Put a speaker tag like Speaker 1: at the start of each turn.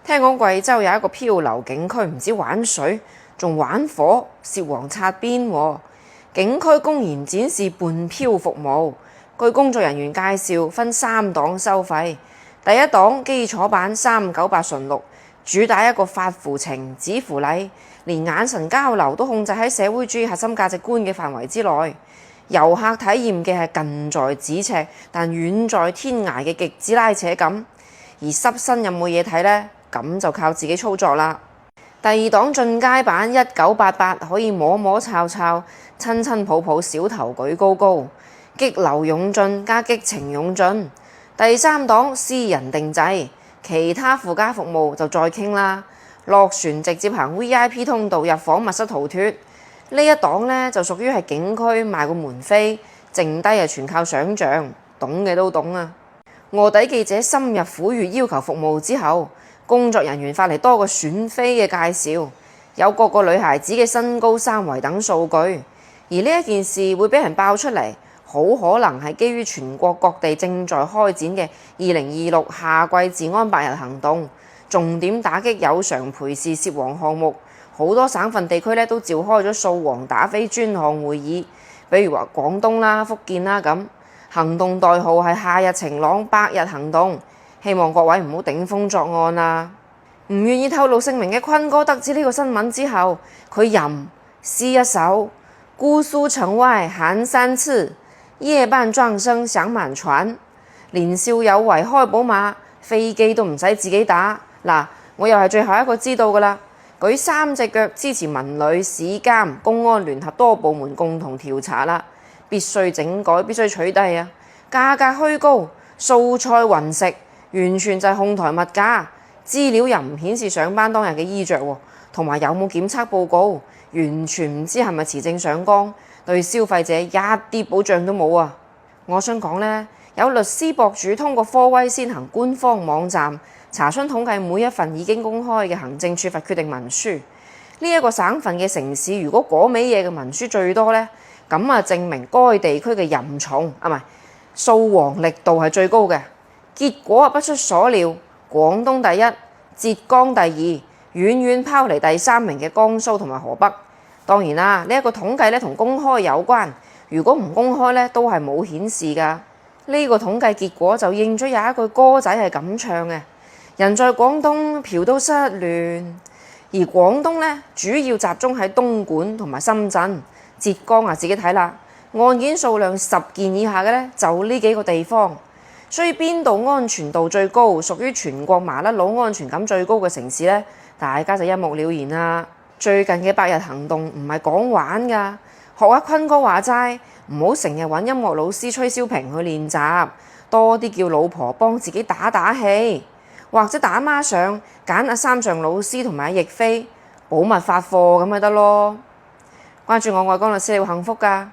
Speaker 1: 聽講貴州有一個漂流景區，唔止玩水，仲玩火，涉黃擦邊喎。景區公然展示伴漂服務。據工作人員介紹，分3檔收費。第一檔基礎版398純綠，主打一個發乎情，止乎禮，連眼神交流都控制喺社會主義核心價值觀嘅範圍之內。遊客體驗嘅係近在咫尺但遠在天涯嘅極致拉扯感。而濕身有冇嘢睇呢？咁就靠自己操作啦。第二檔進階版1988可以摸摸抄抄、親親抱抱、小頭舉高高，激流勇進加激情勇進。第3檔私人定制，其他附加服務就再傾啦。落船直接行 VIP 通道入房密室逃脫。呢一檔呢，就屬於係景區賣個門飛，剩低係全靠想像，懂嘅都懂啊。臥底記者深入虎穴要求服務之後，工作人員發嚟多個選飛嘅介紹，有各個女孩子嘅身高、三圍等數據。而呢一件事會俾人爆出嚟，好可能係基於全國各地正在開展嘅2026夏季治安8日行動，重點打擊有償陪侍涉黃項目。好多省份地區咧都召開咗掃黃打非專項會議，比如話廣東啦、福建啦咁。行動代號係夏日晴朗8日行動，希望各位唔好頂風作案啦。唔願意透露姓名嘅坤哥得知呢個新聞之後，佢吟詩一首：姑蘇城外寒山寺，夜半鐘聲響滿船。年少有為開寶馬，飛機都唔使自己打。嗱，我又係最後一個知道噶啦。舉3隻腳支持文旅、市監、公安聯合多部門共同調查啦。必須整改，必須取締啊！價格虛高，素菜雲食，完全就係哄抬物價。資料又唔顯示上班當日嘅衣着，同埋有冇檢測報告，完全唔知係咪持證上崗，對消費者一啲保障都冇啊！我想講呢，有律師博主通過科威先行官方網站查詢統計每一份已經公開嘅行政處罰決定文書。呢一個省份嘅城市，如果嗰味嘢嘅文書最多呢，咁啊，證明該地區嘅淫重掃黃力度係最高嘅。結果啊，不出所料，廣東第一，浙江第二，遠遠拋離第3名嘅江蘇同埋河北。當然啦，呢一個統計咧同公開有關，如果唔公開咧都係冇顯示㗎。呢個統計結果就應咗有一句歌仔係咁唱嘅：人在廣東嫖到失聯。而廣東咧主要集中喺東莞同埋深圳。浙江啊，自己睇啦，案件數量10件以下嘅呢，就呢幾個地方，所以邊度安全度最高，屬於全國麻甩佬安全感最高嘅城市呢，大家就一目了然啦。最近嘅8日行動唔係講玩㗎，學阿坤哥話齋，唔好成日揾音樂老師崔小平去練習，多啲叫老婆幫自己打打氣，或者打孖上揀阿三上老師同埋阿亦菲保密發貨咁咪得咯。關注我，愛江律師，你會幸福㗎。